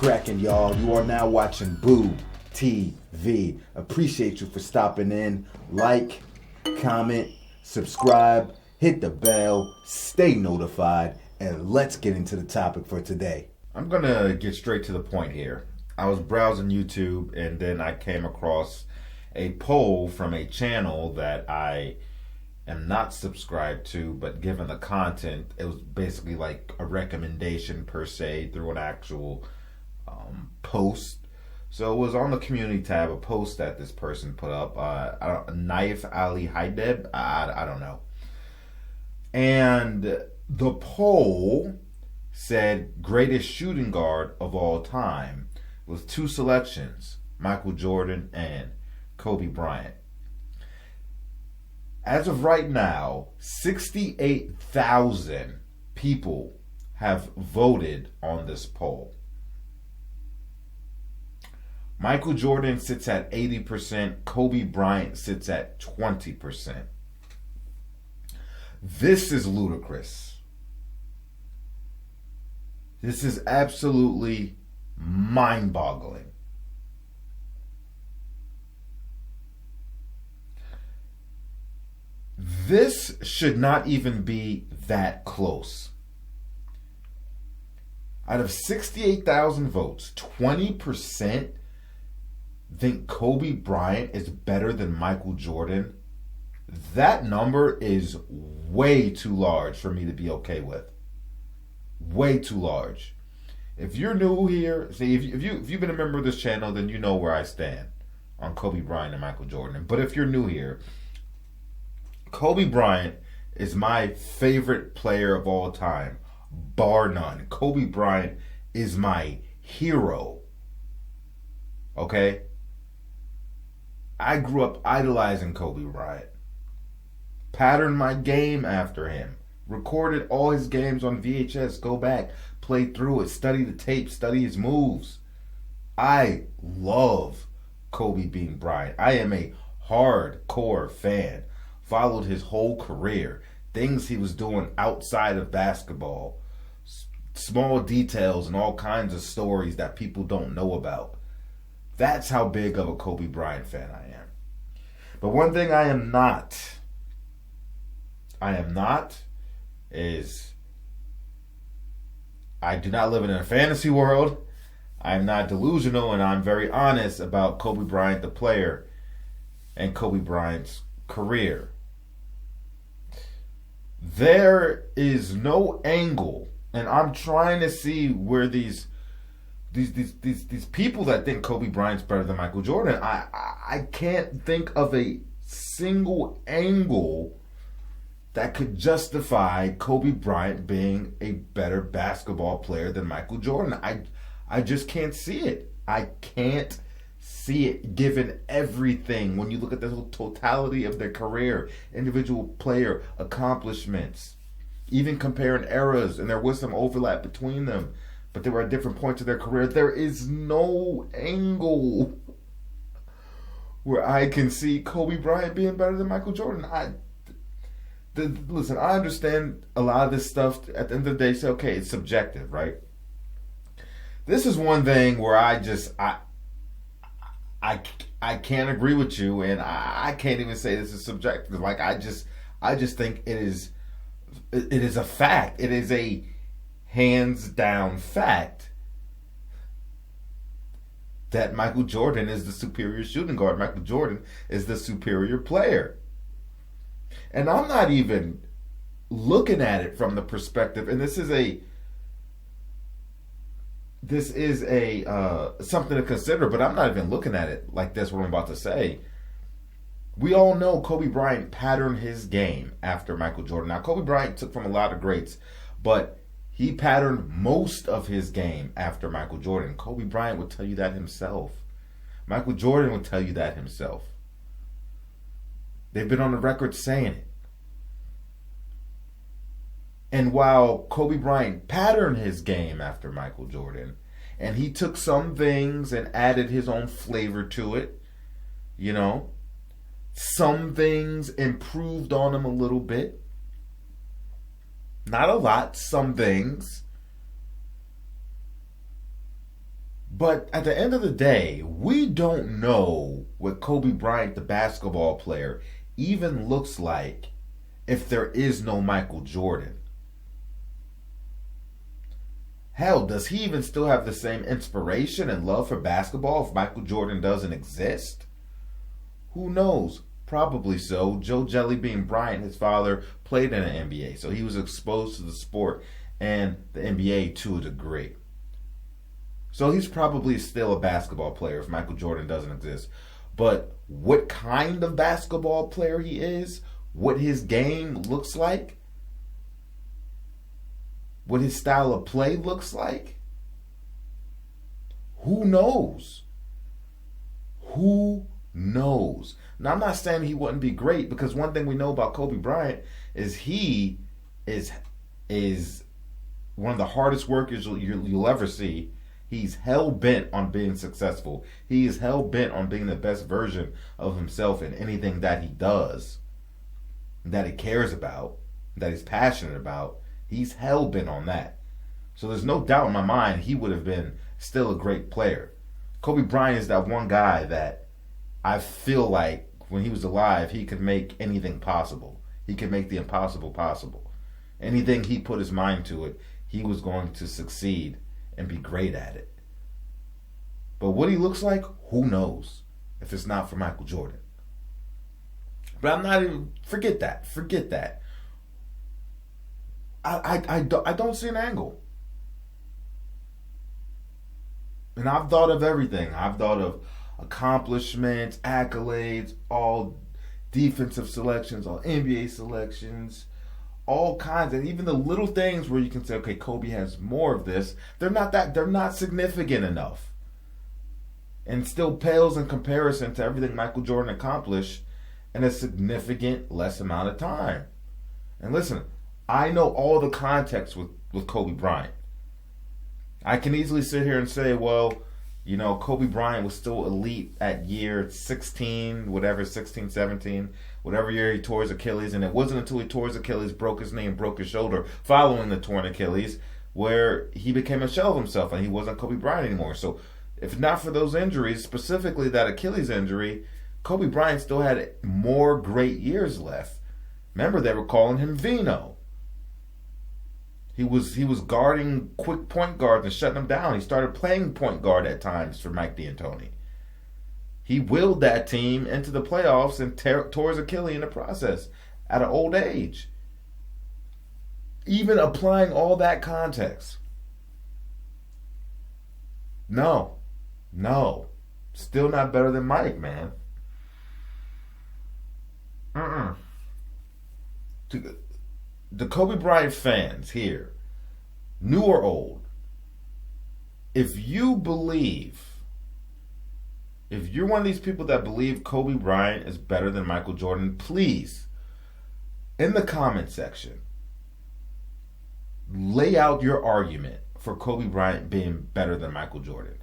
cracking, y'all? You are now watching Boo TV. Appreciate you for stopping in. Like, comment, subscribe, hit the bell, stay notified, and let's get into the topic for today. I'm gonna get straight to the point here. I was browsing YouTube and then I came across a poll from a channel that I am not subscribed to, but given the content, it was basically like a recommendation per se through an actual post. So it was on the community tab, a post that this person put up, Naif Ali Haideb, I don't know. And the poll said greatest shooting guard of all time with two selections, Michael Jordan and Kobe Bryant. As of right now, 68,000 people have voted on this poll. Michael Jordan sits at 80%, Kobe Bryant sits at 20%. This is ludicrous. This is absolutely mind-boggling. This should not even be that close. Out of 68,000 votes, 20% think Kobe Bryant is better than Michael Jordan. That number is way too large for me to be okay with. Way too large. If you're new here, see, if you've been a member of this channel, then you know where I stand on Kobe Bryant and Michael Jordan. But if you're new here, Kobe Bryant is my favorite player of all time, bar none. Kobe Bryant is my hero. Okay? I grew up idolizing Kobe Bryant. Patterned my game after him. Recorded all his games on VHS. Go back, play through it, study the tape, study his moves. I love Kobe Bean Bryant. I am a hardcore fan. Followed his whole career. Things he was doing outside of basketball. Small details and all kinds of stories that people don't know about. That's how big of a Kobe Bryant fan I am. But one thing I am not is I do not live in a fantasy world. I am not delusional, and I'm very honest about Kobe Bryant, the player, and Kobe Bryant's career. There is no angle, and I'm trying to see where these people that think Kobe Bryant's better than Michael Jordan, I can't think of a single angle that could justify Kobe Bryant being a better basketball player than Michael Jordan. I just can't see it. I can't see it given everything. When you look at the whole totality of their career, individual player accomplishments, even comparing eras, and there was some overlap between them, but they were at different points of their career. There is no angle where I can see Kobe Bryant being better than Michael Jordan. Listen, I understand a lot of this stuff. At the end of the day, say, okay, it's subjective, right? This is one thing where I can't agree with you, and I can't even say this is subjective. Like I just think it is a fact. It is a hands down fact that Michael Jordan is the superior shooting guard. Michael Jordan is the superior player. And I'm not even looking at it from the perspective, and this is something to consider, but I'm not even looking at it like this, what I'm about to say. We all know Kobe Bryant patterned his game after Michael Jordan. Now, Kobe Bryant took from a lot of greats, but he patterned most of his game after Michael Jordan. Kobe Bryant would tell you that himself. Michael Jordan would tell you that himself. They've been on the record saying it. And while Kobe Bryant patterned his game after Michael Jordan, and he took some things and added his own flavor to it, you know, some things improved on him a little bit. Not a lot, some things. But at the end of the day, we don't know what Kobe Bryant, the basketball player, even looks like if there is no Michael Jordan. Hell, does he even still have the same inspiration and love for basketball if Michael Jordan doesn't exist? Who knows? Probably so. Joe Jellybean Bryant, his father, played in the NBA, so he was exposed to the sport and the NBA to a degree. So he's probably still a basketball player if Michael Jordan doesn't exist. But what kind of basketball player he is, what his game looks like, what his style of play looks like, who knows? Who knows? Now, I'm not saying he wouldn't be great, because one thing we know about Kobe Bryant is he is one of the hardest workers you'll ever see. He's hell-bent on being successful. He is hell-bent on being the best version of himself in anything that he does, that he cares about, that he's passionate about. He's hell-bent on that. So there's no doubt in my mind he would have been still a great player. Kobe Bryant is that one guy that I feel like when he was alive, he could make anything possible. He could make the impossible possible. Anything he put his mind to it, he was going to succeed and be great at it. But what he looks like, who knows if it's not for Michael Jordan. But I'm not even, forget that. I don't see an angle. And I've thought of everything. I've thought of accomplishments, accolades, all defensive selections, all NBA selections, all kinds, and even the little things where you can say, okay, Kobe has more of this. They're not significant enough, and still pales in comparison to everything Michael Jordan accomplished in a significant less amount of time. And listen, I know all the context with Kobe Bryant. I can easily sit here and say, well, you know, Kobe Bryant was still elite at year 16, whatever, 16, 17, whatever year he tore his Achilles. And it wasn't until he tore his Achilles, broke his knee, and broke his shoulder following the torn Achilles where he became a shell of himself and he wasn't Kobe Bryant anymore. So if not for those injuries, specifically that Achilles injury, Kobe Bryant still had more great years left. Remember, they were calling him Vino. He was guarding quick point guards and shutting them down. He started playing point guard at times for Mike D'Antoni. He willed that team into the playoffs and tore his Achilles in the process at an old age. Even applying all that context. No. Still not better than Mike, man. The Kobe Bryant fans here, new or old, if you're one of these people that believe Kobe Bryant is better than Michael Jordan, please, in the comment section, lay out your argument for Kobe Bryant being better than Michael Jordan.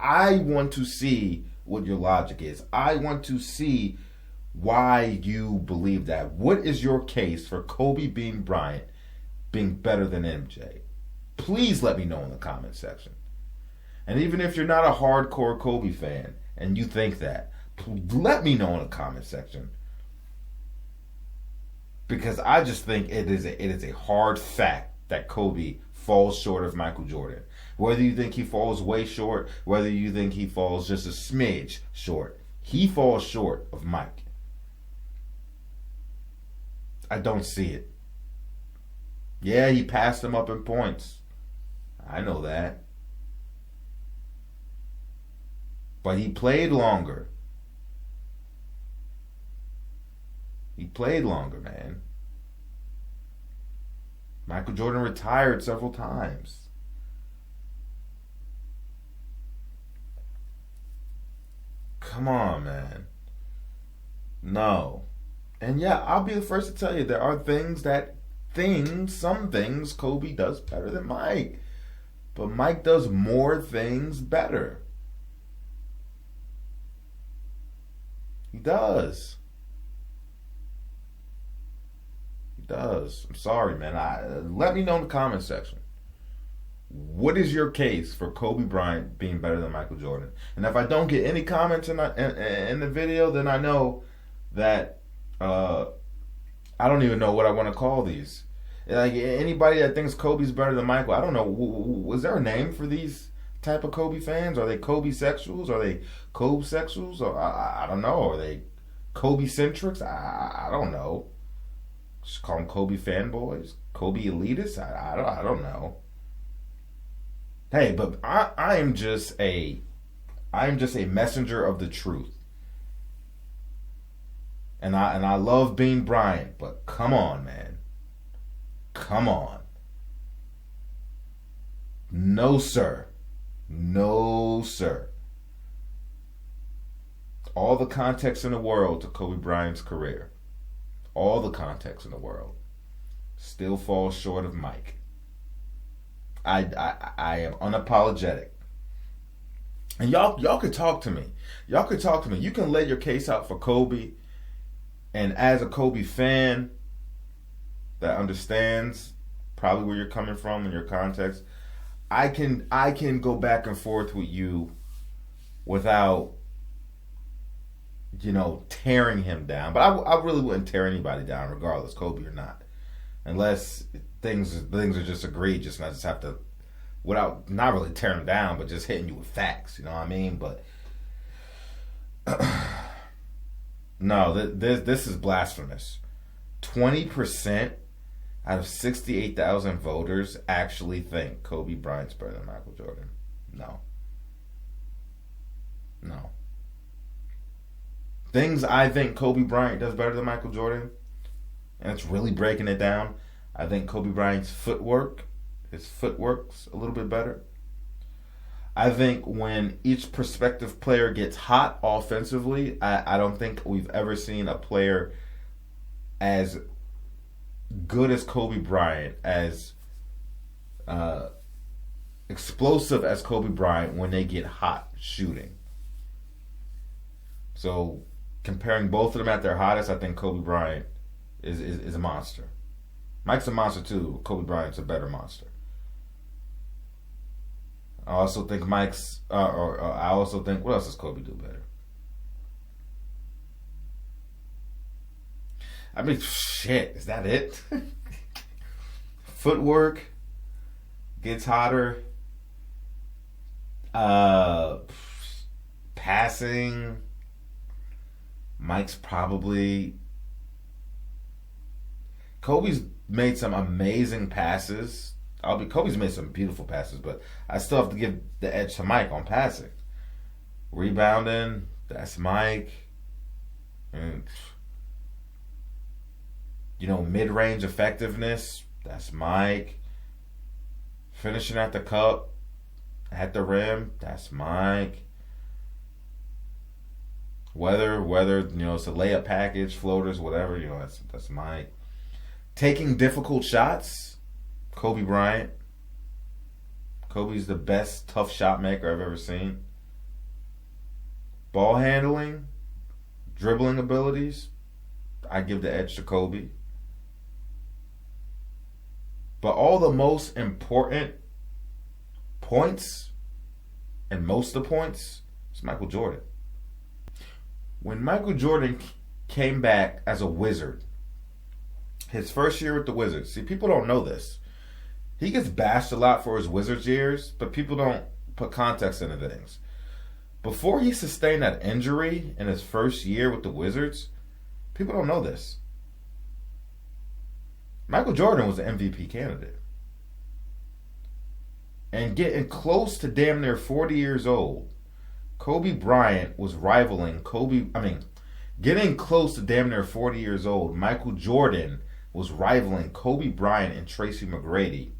I want to see what your logic is. I want to see why you believe that. What is your case for Kobe Bryant being better than MJ? Please let me know in the comment section. And even if you're not a hardcore Kobe fan and you think that, let me know in the comment section. Because I just think it is a hard fact that Kobe falls short of Michael Jordan. Whether you think he falls way short, whether you think he falls just a smidge short, he falls short of Mike. I don't see it. Yeah, he passed him up in points. I know that. But he played longer. He played longer, man. Michael Jordan retired several times. Come on, man. No. And yeah, I'll be the first to tell you there are some things Kobe does better than Mike. But Mike does more things better. He does. I'm sorry, man. Let me know in the comment section. What is your case for Kobe Bryant being better than Michael Jordan? And if I don't get any comments in the video, then I know that I don't even know what I want to call these. Like, anybody that thinks Kobe's better than Michael, I don't know. Was there a name for these type of Kobe fans? Are they Kobe sexuals? Are they Kobe sexuals? Or I don't know. Are they Kobe centrics? I don't know. Just call them Kobe fanboys, Kobe elitists. I don't know. Hey, but I am just a messenger of the truth. And I love being Bryant, but come on, man. Come on. No, sir. No, sir. All the context in the world to Kobe Bryant's career, all the context in the world, still falls short of Mike. I am unapologetic. And y'all could talk to me. Y'all could talk to me. You can lay your case out for Kobe. And as a Kobe fan that understands probably where you're coming from in your context, I can go back and forth with you without, tearing him down. But I really wouldn't tear anybody down, regardless, Kobe or not, unless things are just egregious, and I just have to, without not really tearing them down, but just hitting you with facts. You know what I mean? But no, this is blasphemous. 20% out of 68,000 voters actually think Kobe Bryant's better than Michael Jordan. No. Things I think Kobe Bryant does better than Michael Jordan, and it's really breaking it down. I think Kobe Bryant's his footwork's a little bit better. I think when each prospective player gets hot offensively, I don't think we've ever seen a player as good as Kobe Bryant, as explosive as Kobe Bryant when they get hot shooting. So comparing both of them at their hottest, I think Kobe Bryant is a monster. Mike's a monster too. Kobe Bryant's a better monster. I also think what else does Kobe do better? I mean, shit, is that it? Footwork, gets hotter, passing. Mike's probably... Kobe's made some amazing passes. Kobe's made some beautiful passes, but I still have to give the edge to Mike on passing. Rebounding, that's Mike. And, mid-range effectiveness, that's Mike. Finishing at the cup, at the rim, that's Mike. Whether it's a layup package, floaters, whatever, that's Mike. Taking difficult shots, Kobe Bryant. Kobe's the best tough shot maker I've ever seen. Ball handling, dribbling abilities, I give the edge to Kobe. But all the most important points, and most of the points, is Michael Jordan. When Michael Jordan came back as a Wizard, his first year with the Wizards, see, people don't know this. He gets bashed a lot for his Wizards years, but people don't put context into things. Before he sustained that injury in his first year with the Wizards, people don't know this. Michael Jordan was an MVP candidate. And getting close to damn near 40 years old, Kobe Bryant was rivaling getting close to damn near 40 years old, Michael Jordan was rivaling Kobe Bryant and Tracy McGrady,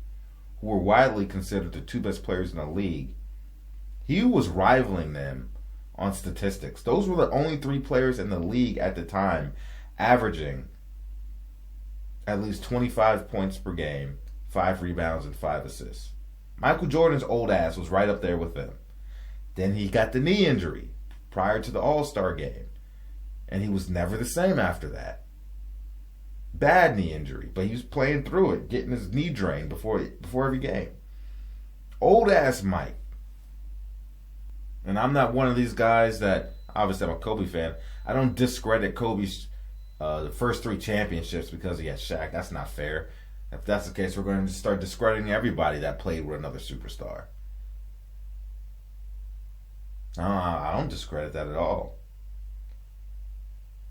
who were widely considered the two best players in the league. He was rivaling them on statistics. Those were the only three players in the league at the time averaging at least 25 points per game, 5 rebounds, and 5 assists. Michael Jordan's old ass was right up there with them. Then he got the knee injury prior to the All-Star game, and he was never the same after that. Bad knee injury, but he was playing through it, getting his knee drained before every game. Old ass Mike. And I'm not one of these guys that, obviously I'm a Kobe fan, I don't discredit Kobe's the first 3 championships because he had Shaq. That's not fair. If that's the case, we're going to start discrediting everybody that played with another superstar. I don't discredit that at all.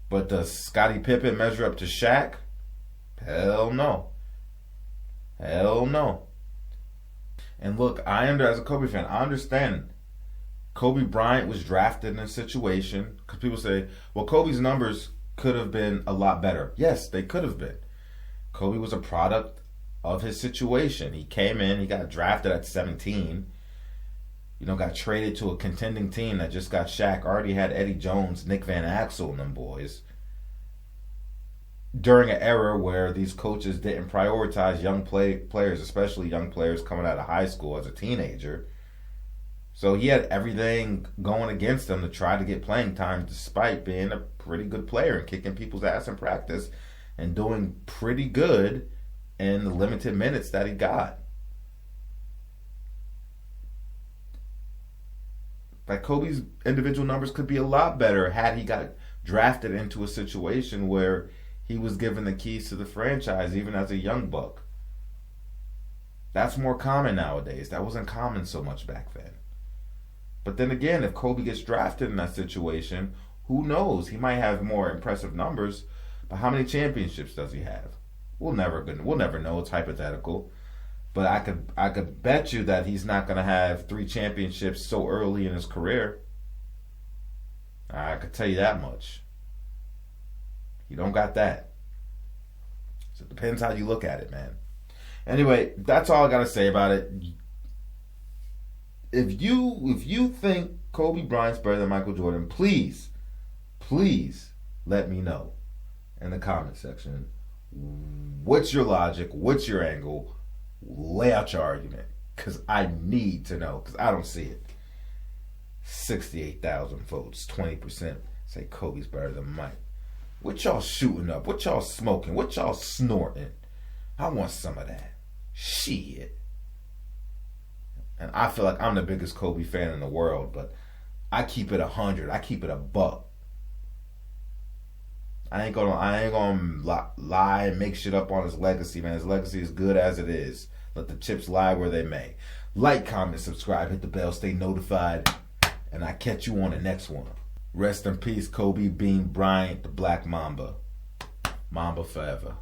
But does Scottie Pippen measure up to Shaq? Hell no. Hell no. And look, as a Kobe fan, I understand Kobe Bryant was drafted in a situation, because people say, well, Kobe's numbers could have been a lot better. Yes, they could have been. Kobe was a product of his situation. He came in, he got drafted at 17, got traded to a contending team that just got Shaq, already had Eddie Jones, Nick Van Exel and them boys. During an era where these coaches didn't prioritize young players, especially young players coming out of high school as a teenager. So he had everything going against him to try to get playing time despite being a pretty good player and kicking people's ass in practice and doing pretty good in the limited minutes that he got. Like, Kobe's individual numbers could be a lot better had he got drafted into a situation where he was given the keys to the franchise even as a young buck. That's more common nowadays. That wasn't common so much back then. But then again, if Kobe gets drafted in that situation, who knows? He might have more impressive numbers, but how many championships does he have? We'll never know. It's hypothetical. But I could bet you that he's not going to have 3 championships so early in his career. I could tell you that much. You don't got that. So it depends how you look at it, man. Anyway, that's all I got to say about it. If you think Kobe Bryant's better than Michael Jordan, please let me know in the comment section. What's your logic? What's your angle? Lay out your argument, because I need to know, because I don't see it. 68,000 votes, 20% say Kobe's better than Mike. What y'all shooting up? What y'all smoking? What y'all snorting? I want some of that. Shit. And I feel like I'm the biggest Kobe fan in the world, but I keep it 100. I keep it a buck. I ain't gonna lie and make shit up on his legacy, man. His legacy is good as it is. Let the chips lie where they may. Like, comment, subscribe, hit the bell, stay notified, and I catch you on the next one. Rest in peace, Kobe Bean Bryant, the Black Mamba. Mamba forever.